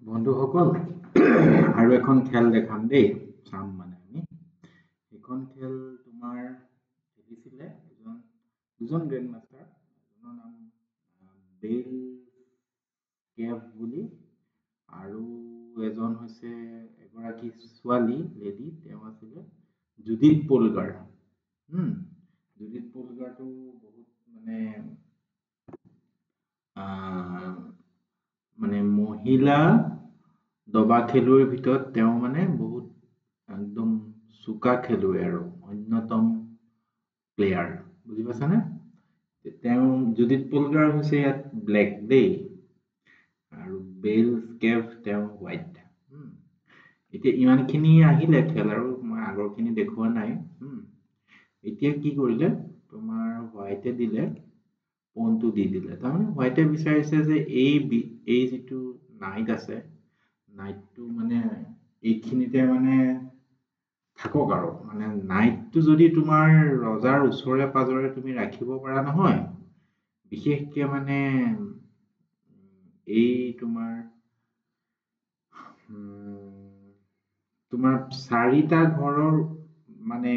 বন্ধুসকল আৰু এখন খেল দেখাম দেই চাম মানে আমি এখন খেল তোমাৰ খেলিছিলে দুজন গ্ৰেণ্ড মাষ্টাৰ এজনৰ নাম বেল কেভ বুলি আৰু এজন হৈছে এগৰাকী ছোৱালী লেডি তেওঁ আছিলে জুডিথ পলগাৰ জুডিথ পলগাৰটো বহুত মানে মহিলা দবা খেলুৱৈৰ ভিতৰত তেওঁ মানে বহুত একদম চোকা খেলুৱৈ আৰু অন্যতম প্লেয়াৰ বুজি পাইছানে তেওঁ জুডিথ পলগাৰ হৈছে ইয়াত ব্লেক দেই আৰু বেল কেভ তেওঁ হোৱাইট এতিয়া ইমানখিনি আহিলে খেল আৰু মই আগৰখিনি দেখুওৱা নাই এতিয়া কি কৰিলে তোমাৰ হোৱাইটে দিলে পনটো দি দিলে তাৰমানে হোৱাইটে বিচাৰিছে যে এই যিটো নাইট আছে নাইটটো মানে এইখিনিতে মানে থাকক আৰু মানে নাইটটো যদি তোমাৰ ৰজাৰ ওচৰে পাজৰে তুমি ৰাখিব পৰা নহয় বিশেষকে মানে এই তোমাৰ চাৰিটা ঘৰৰ মানে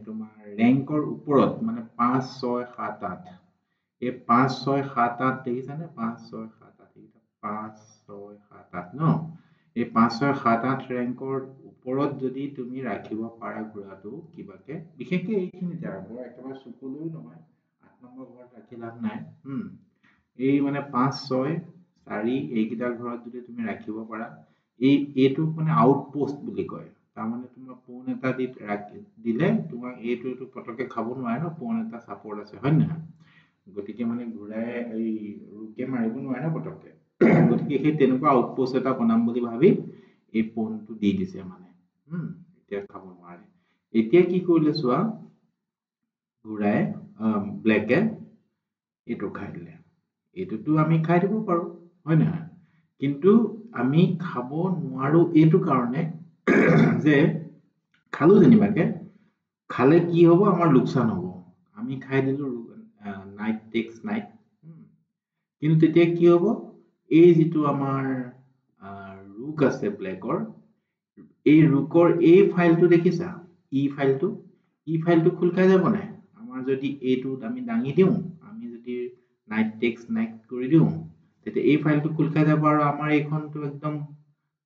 তোমাৰ ৰেংকৰ ওপৰত মানে 5 6 7 8 এই 5 6 7 8 দেখিছানে 5 6 7 8 এইটা 5 6 7 8 ন এই 5 6 7 8 ৰেংকৰ ওপৰত যদি তুমি ৰাখিব পাৰা ঘোঁৰাটো কিবাকে বিশেষকে এইখিনিতে আৰু বৰ একেবাৰে চুকলৈও নহয় 8 নম্বৰ ঘৰত ৰাখি লাভ নাই এই মানে 5 6 4 এইকেইটা ঘৰত যদি তুমি ৰাখিব পাৰা এইটো মানে আউটপোষ্ট বুলি কয় তাৰমানে তোমাৰ পোন এটা দিলে তোমাক এইটো পটকে খাব নোৱাৰে ন পোন এটা সাপোৰ্ট আছে হয় নহয় গতিকে মানে ঘোঁৰাই এই ৰুকে মাৰিব নোৱাৰে ন পটকে গতিকে সেই তেনেকুৱা আউটপোষ্ট এটা বনাম বুলি ভাবি এই পোনটো দি দিছে মানে এতিয়া খাব নোৱাৰে এতিয়া কি কৰিলে চোৱা ঘোঁৰাই ব্লেকে এইটো খাই দিলে এইটোতো আমি খাই দিব পাৰো হয় নহয় কিন্তু আমি খাব নোৱাৰো এইটো কাৰণে যে খালো যেনিবাকে খালে কি হ'ব আমাৰ লোকসান হ'ব আমি খাই দিলো নাইট টেক্স নাইট কিন্তু তেতিয়া কি হ'ব এই যিটো আমাৰ ৰুক আছে ব্লেকৰ এই ৰুকৰ এই ফাইলটো দেখিছা ই ফাইলটো খোল খাই যাব নাই আমাৰ যদি এইটোত আমি দাঙি দিওঁ আমি যদি নাইট টেক্স নাইট কৰি দিওঁ তেতিয়া এই ফাইলটো খোল খাই যাব আৰু আমাৰ এইখনটো একদম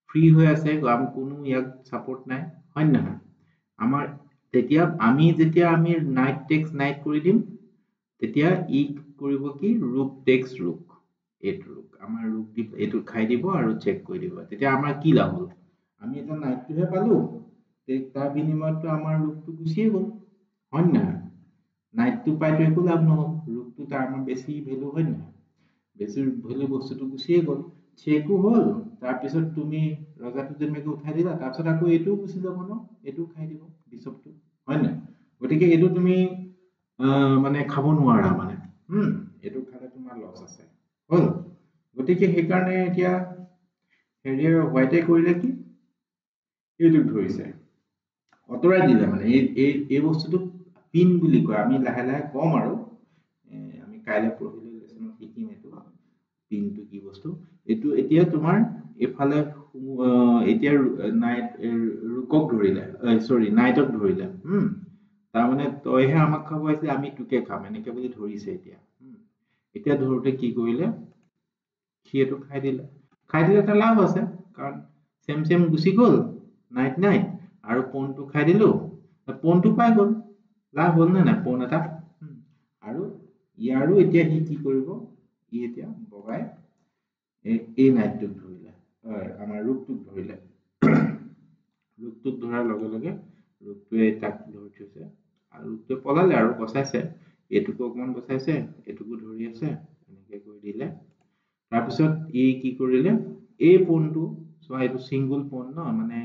ফ্ৰী হৈ আছে আমি কোনো ইয়াক সাপোৰ্ট নাই হয় নহয় আমাৰ তেতিয়া আমি যেতিয়া আমি নাইট টেক্স নাইট কৰি দিম তেতিয়া ই কৰিব কি ৰুক টেক্স ৰুক এইটো ৰুক আমাৰ ৰুক দি এইটো খাই দিব আৰু চেক কৰি দিব তেতিয়া আমাৰ কি লাভ হ'ল আমি এটা নাইটটোহে পালো তাৰ বিনিময়তটো আমাৰ ৰুকটো গুচিয়ে গ'ল হয় নহয় নাইটটো পাইতো একো লাভ নহ'ল ৰুকটো তাৰ আমাৰ বেছি ভেলু হয় নহয় বেছি ভেলু বস্তুটো গুচিয়ে গ'ল চেকো হ'ল তাৰপিছত তুমি ৰজাটো যেনেকৈ উঠাই দিলা তাৰপিছত আকৌ এইটোও গুচি যাব ন এইটো খাই দিব বিশ্বপটো হয় নহয় গতিকে এইটো তুমি মানে খাব নোৱাৰা মানে এইটো খালে তোমাৰ লছ আছে হ'ল গতিকে সেইকাৰণে এতিয়া হেৰিয়ে হোৱাইটে কৰিলে কি এইটোক ধৰিছে অতৰাই দিলে মানে এই বস্তুটো পিন বুলি কয় আমি লাহে লাহে কম আৰু আমি কাইলৈ পৰহিলৈ লেসনত শিকিম এইটো পিনটো কি বস্তু এইটো এতিয়া তোমাৰ এফালে এতিয়া নাইট ৰুকক ধৰিলে সৰি নাইটক ধৰিলে তাৰমানে তইহে আমাক খাব আহিছে আমি তোকে খাম এনেকে বুলি ধৰিছে এতিয়া ধৰোতে কি কৰিলে সি এইটো খাই দিলে এটা লাভ আছে কাৰণ চেম গুচি গ'ল নাইট নাইট আৰু পনটো খাই দিলো পনটো পাই গ'ল লাভ হ'ল নে নাই পন এটা আৰু ইয়াৰো এতিয়া সি কি কৰিব ই এতিয়া বগাই এই নাইটটোক ধৰিলে আমাৰ ৰুকটোক ধৰিলে ৰুকটোক ধৰাৰ লগে লগে ৰুকটোৱে তাক ধৰি থৈছে আৰু ৰুকটোৱে পলালে আৰু বচাইছে এইটোকো অকমান বচাইছে এইটোকো ধৰি আছে এনেকে কৰি দিলে তাৰপিছত ই কি কৰিলে এই পোনটো চোৱা এইটো সিঙ্গল পোন ন মানে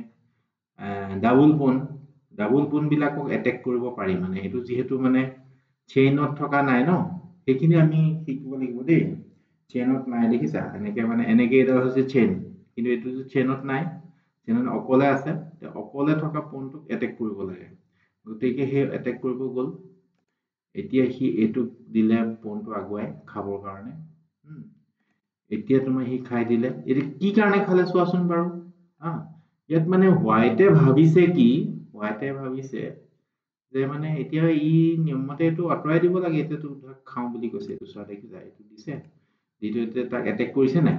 ডাবল পোন বিলাকক এটেক কৰিব পাৰি মানে এইটো যিহেতু মানে চেইনত থকা নাই ন সেইখিনি আমি শিকিব লাগিব দেই চেইনত নাই দেখিছা এনেকে মানে এনেকে এডাল হৈছে চেইন কিন্তু এইটো চেইনত নাই চেইনত অকলে আছে অকলে থকা পোনটোক এটেক কৰিব লাগে গতিকে সেই এটেক কৰিব গ'ল এতিয়া সি এইটোক দিলে পোনটো আগুৱাই খাবৰ কাৰণে এতিয়া তোমাৰ সি খাই দিলে এতিয়া কি কাৰণে খালে চোৱাচোন বাৰু হা ইয়াত মানে হোৱাইটে ভাবিছে যে মানে এতিয়া ই নিয়মমতে এইটো আঁতৰাই দিব লাগে এতিয়াতো ধৰক খাওঁ বুলি কৈছে এইটো চোৱা দেখি যায় এইটো দিছে যিটো এতিয়া তাক এটেক কৰিছে নাই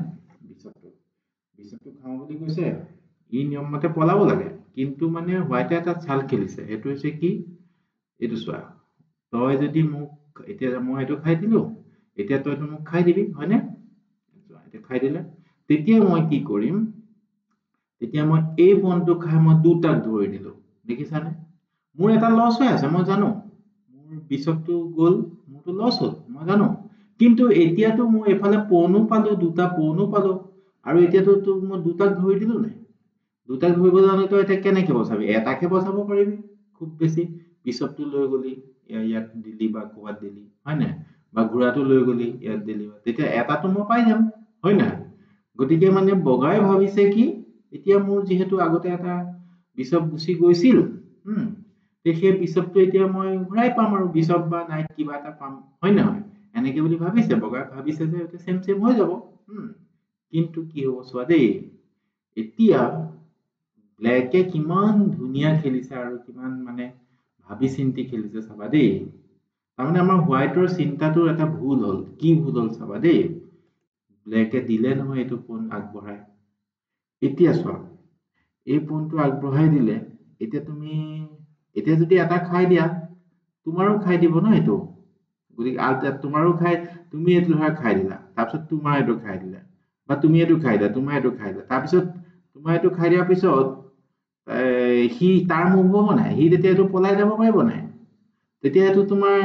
বিশ্বটো খাওঁ বুলি কৈছে ই নিয়মমতে পলাব লাগে কিন্তু মানে হোৱাইটে এটা চাল খেলিছে সেইটো হৈছে কি এইটো চোৱা তই যদি মোক এতিয়া মই এইটো খাই দিলো এতিয়া তইতো মোক খাই দিবি হয়নে এতিয়া খাই দিলে তেতিয়া মই কি কৰিম তেতিয়া মই এই বনটো খাই মই দুটাক ধৰি দিলো দেখিছানে মোৰ এটা লছ হৈ আছে মই জানো মোৰ বিশ্বটো গ'ল মোৰতো লছ হ'ল মই জানো কিন্তু এতিয়াতো মই এফালে পণো পালো দুটা পণো পালো আৰু এতিয়াতো মই দুটাক ধৰি দিলো নাই দুটাক ধৰিব জানো তই এতিয়া কেনেকে বচাবি এটাকে বচাব পাৰিবি খুব বেছি বিশ্বটো লৈ গলি ইয়াত দিলি বা ক'ৰবাত দিলি হয় নাই বা ঘোঁৰাটো লৈ গলি ইয়াত দিলি তেতিয়া এটাতো মই পাই যাম হয় নাই গতিকে মানে বগাই ভাবিছে কি এতিয়া মোৰ যিহেতু আগতে এটা বিশ্বপ গুচি গৈছিল সেই বিশ্বপটো এতিয়া মই ঘূৰাই পাম আৰু বিশ্বপ বা নাইট কিবা এটা পাম হয় নহয় এনেকে বুলি ভাবিছে বগাই ভাবিছে যে চেম চেম হৈ যাব কিন্তু কি হ'ব চোৱা দেই এতিয়া ব্লেকে কিমান ধুনীয়া খেলিছে আৰু কিমান মানে ভাবি চিন্তি খেলিছে চাবা দেই তাৰমানে আমাৰ হোৱাইটৰ চিন্তাটোৰ এটা ভুল হ'ল কি ভুল হ'ল চাবা দেই ব্লেকে দিলে নহয় এইটো পোন আগবঢ়াই এতিয়া চোৱা এই পোনটো আগবঢ়াই দিলে এতিয়া তুমি এতিয়া যদি এটা খাই দিয়া তোমাৰো খাই দিব ন এইটো গতিকে তোমাৰো খাই তুমি এইটো ধৰা খাই দিলা তাৰপিছত তোমাৰ এইটো খাই দিলা বা তুমি এইটো খাই দিলা তোমাৰ এইটো খাই দিলা তাৰপিছত তোমাৰ এইটো খাই দিয়াৰ পিছত সি তাৰ মুভ হ'ব নাই সি তেতিয়া এইটো পলাই যাব পাৰিব নাই তেতিয়া এইটো তোমাৰ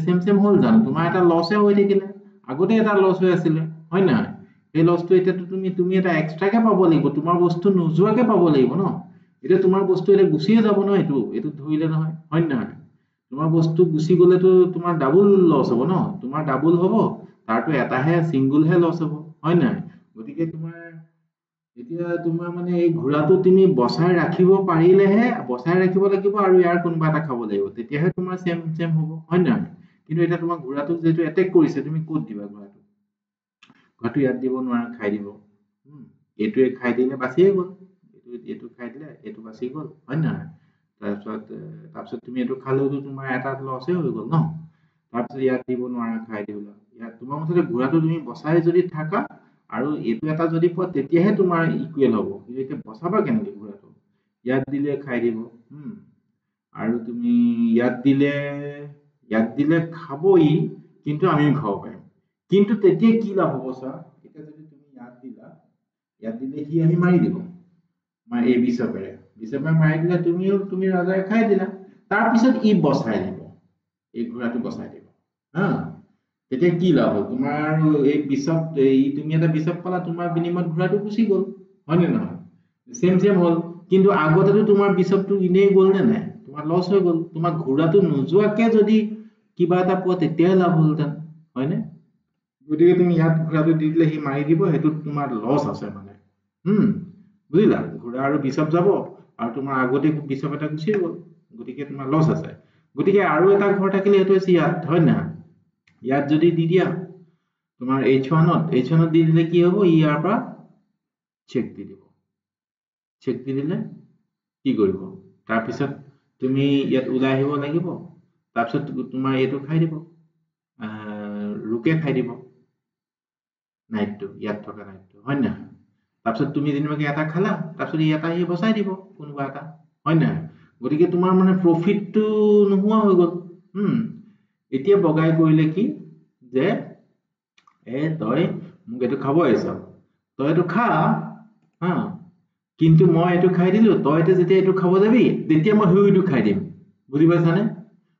চেম চেম হ'ল জানো তোমাৰ এটা লছে হৈ থাকিলে আগতে এটা লছ হৈ আছিলে হয় নহয় সেই লছটো এতিয়াতো তুমি এটা এক্সট্ৰাকে পাব লাগিব তোমাৰ বস্তু নোযোৱাকে পাব লাগিব ন এতিয়া তোমাৰ বস্তু এতিয়া গুচিয়ে যাব ন এইটো ধৰিলে নহয় হয় নহয় তোমাৰ বস্তু গুচি গলেতো তোমাৰ ডাবুল লছ হ'ব ন তোমাৰ ডাবুল হ'ব তাৰতো এটাহে চিংগুলহে লছ হ'ব হয় নহয় গতিকে এতিয়া তোমাৰ মানে এই ঘোঁৰাটো তুমি বচাই ৰাখিব পাৰিলেহে বচাই ৰাখিব লাগিব আৰু ইয়াৰ কোনোবা এটা খাব লাগিব তেতিয়াহে তোমাৰ চেম চেম হ'ব হয় নহয় কিন্তু এতিয়া তোমাৰ ঘোঁৰাটোক যিহেতু এটেক কৰিছে তুমি ক'ত দিবা ঘোঁৰাটো ইয়াত দিব নোৱাৰা খাই দিব এইটোৱে খাই দিলে বাচিয়ে গ'ল এইটো খাই দিলে এইটো বাচি গ'ল হয় নহয় তাৰপিছত তুমি এইটো খালেওতো তোমাৰ এটা লছে হৈ গ'ল ন তাৰপিছত ইয়াত দিব নোৱাৰা খাই দিলা ইয়াত তোমাৰ মুঠতে ঘোঁৰাটো তুমি বচাই যদি থাকা আৰু এইটো এটা যদি পোৱা তেতিয়াহে তোমাৰ ইকুৱেল হ'ব কিন্তু এতিয়া বচাবা কেনেকে ঘোঁৰাটো ইয়াত দিলে খাই দিব আৰু তুমি ইয়াত দিলে খাবই কিন্তু আমিও খাব পাৰিম কিন্তু তেতিয়া কি লাভ হ'ব চোৱা এতিয়া যদি তুমি ইয়াত দিলে সি আহি মাৰি দিব এই বিশ্বপে মাৰি দিলে তুমি ৰজাই খাই দিলা তাৰপিছত ই বচাই দিব এই ঘোঁৰাটো বচাই দিব হা তেতিয়া কি লাভ হ'ল তোমাৰ আৰু এই তুমি এটা বিশ্বপ পালা তোমাৰ বিনিময়ত ঘোঁৰাটো গুচি গ'ল হয় নে নহয় চেম চেম হ'ল কিন্তু আগতেতো তোমাৰ বিশ্বপটো এনেই গ'ল নে নাই তোমাৰ লছ হৈ গ'ল তোমাৰ ঘোঁৰাটো নোযোৱাকে যদি কিবা এটা পোৱা তেতিয়াহে লাভ হ'লহেঁতেন হয়নে গতিকে তুমি ইয়াত ঘোঁৰাটো দি দিলে সি মাৰি দিব সেইটোত তোমাৰ লছ আছে মানে বুজিলা ঘোঁৰা আৰু বিশ্বপ যাব আৰু তোমাৰ আগতে বিশ্বপ এটা গুচিয়ে গ'ল গতিকে তোমাৰ লছ আছে গতিকে আৰু এটা ঘৰ থাকিলে সেইটো হৈছে ইয়াত হয় নহয় ইয়াত যদি দি দিয়া তোমাৰ H1 দি দিলে কি হ'ব ই ইয়াৰ পৰা চেক দি দিব চেক দি দিলে কি কৰিব তাৰপিছত তুমি ইয়াত ওলাই আহিব লাগিব তাৰপিছত তোমাৰ এইটো খাই দিব ৰুকে খাই দিব নাইটটো ইয়াত থকা নাইটটো হয় নহয় তাৰপিছত তুমি যেনিবাকে এটা খালা তাৰপিছত ই এটা আহি বচাই দিব কোনোবা এটা হয় নহয় গতিকে তোমাৰ মানে প্ৰফিটটো নোহোৱা হৈ গ'ল এতিয়া বগাই কৰিলে কি যে তই মোক এইটো খাব আহিছ তই এইটো খা হা কিন্তু মই এইটো খাই দিলো তই যেতিয়া এইটো খাব যাবি তেতিয়া মই সিটো খাই দিম বুজি পাইছানে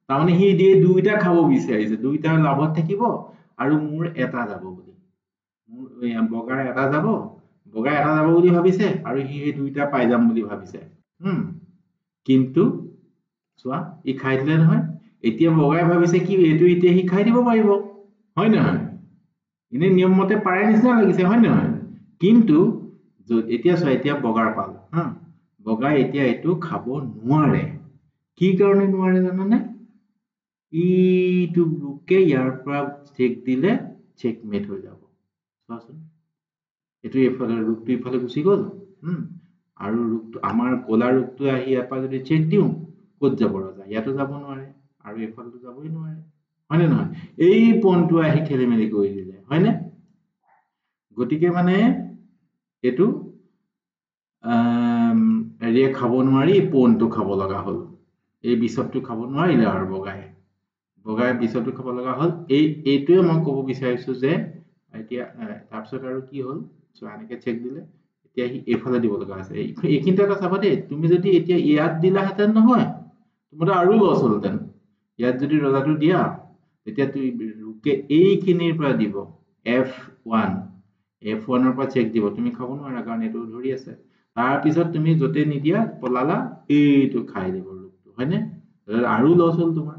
তাৰমানে সি দুইটা খাব বিচাৰিছে দুইটা লাভত থাকিব আৰু মোৰ এটা যাব বুলি বগাই এটা যাব বুলি ভাবিছে আৰু সি সেই দুইটা পাই যাম বুলি ভাবিছে কিন্তু চোৱা ই খাই দিলে নহয় এতিয়া বগাই ভাবিছে কি এইটো এতিয়া সি খাই দিব পাৰিব হয় নহয় এনে নিয়ম মতে পাৰে নিচিনা লাগিছে হয় নহয় কিন্তু এতিয়া চোৱা এতিয়া বগাৰ পাল বগাই এতিয়া এইটো খাব নোৱাৰে কি কাৰণে নোৱাৰে জানানে ইটো ৰুকে ইয়াৰ পৰা চেক দিলে চেকমেট হৈ যাব চোৱাচোন এইটো এইফালে ৰুকটো ইফালে গুচি গ'ল আৰু ৰুকটো আমাৰ কলা ৰুকটো আহি ইয়াৰ পৰা যদি চেক দিওঁ ক'ত যাব ৰজা ইয়াতো যাব নোৱাৰে আৰু এইফালেতো যাবই নোৱাৰে হয়নে নহয় এই পইণ্টটো আহি খেলি মেলি কৰি দিলে হয়নে গতিকে মানে এইটো এৰিয়া খাব নোৱাৰি পইণ্টটো খাব লগা হ'ল এই বিচপটো খাব নোৱাৰিলে আৰু বগাই বিচপটো খাব লগা হ'ল এইটোৱে মই ক'ব বিচাৰিছো যে এতিয়া তাৰপিছত আৰু কি হ'ল চোৱা এনেকে চেক দিলে এতিয়া সি এইফালে দিব লগা আছে এইখিনিতে এটা চাবা দেই তুমি যদি এতিয়া ইয়াত দিলাহেঁতেন নহয় তোমাৰতো আৰু লছ হ'লহেঁতেন ইয়াত যদি ৰজাটো দিয়া তেতিয়া তুমি ৰুকে এইখিনিৰ পৰা দিব F1 F1ৰ পৰা চেক দিব তুমি খাব নোৱাৰা কাৰণ এইটো ধৰি আছে তাৰপিছত তুমি য'তে নিদিয়া পলালা এইটো খাই দিব ৰুকটো হয়নে আৰু লছ হ'ল তোমাৰ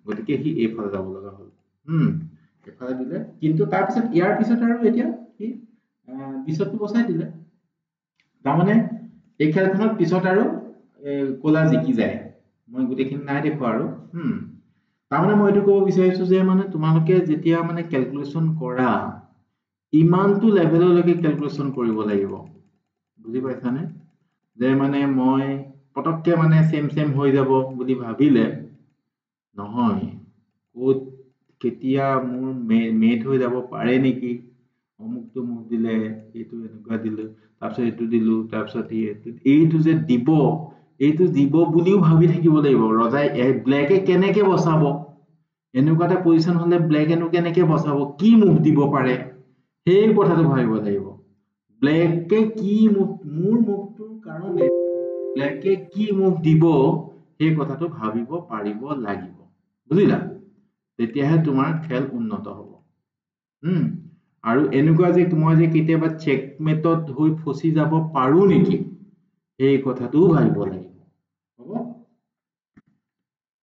গতিকে সি এইফালে যাব লগা হ'ল এইফালে দিলে কিন্তু তাৰপিছত ইয়াৰ পিছত আৰু এতিয়া সি বিচপটো বচাই দিলে তাৰমানে এই খেলখনত পিছত আৰু কলা জিকি যায় মই গোটেইখিনি নাই দেখুৱা আৰু তাৰমানে মই এইটো ক'ব বিচাৰিছো যে মানে তোমালোকে যেতিয়া মানে কেলকুলেশ্যন কৰা ইমানটো লেভেললৈকে কেলকুলেশ্যন কৰিব লাগিব বুজি পাইছানে যে মানে মই পটককে মানে চেম হৈ যাব বুলি ভাবিলে নহয় ক'ত কেতিয়া মোৰ মেট হৈ যাব পাৰে নেকি অমুকটো মোক দিলে এইটো এনেকুৱা দিলো তাৰপিছত এইটো দিলো তাৰপিছত এইটো যে এইটো দিব বুলিও ভাবি থাকিব লাগিব ৰজাই ব্লেকে কেনেকে বচাব এনেকুৱা এটা পজিশ্যন হলে ব্লেক এনো কেনেকে বচাব কি মুভ দিব পাৰে সেই কথাটো ভাবিব লাগিব ব্লেকে কি মুভ মোৰ মুভটোৰ কাৰণে ব্লেকে কি মুভ দিব সেই কথাটো ভাবিব পাৰিব লাগিব বুজিলা তেতিয়াহে তোমাৰ খেল উন্নত হ'ব আৰু এনেকুৱা যে মই যে কেতিয়াবা চেকমেটত হৈ ফচি যাব পাৰো নেকি সেই কথাটোও ভাবিব লাগিব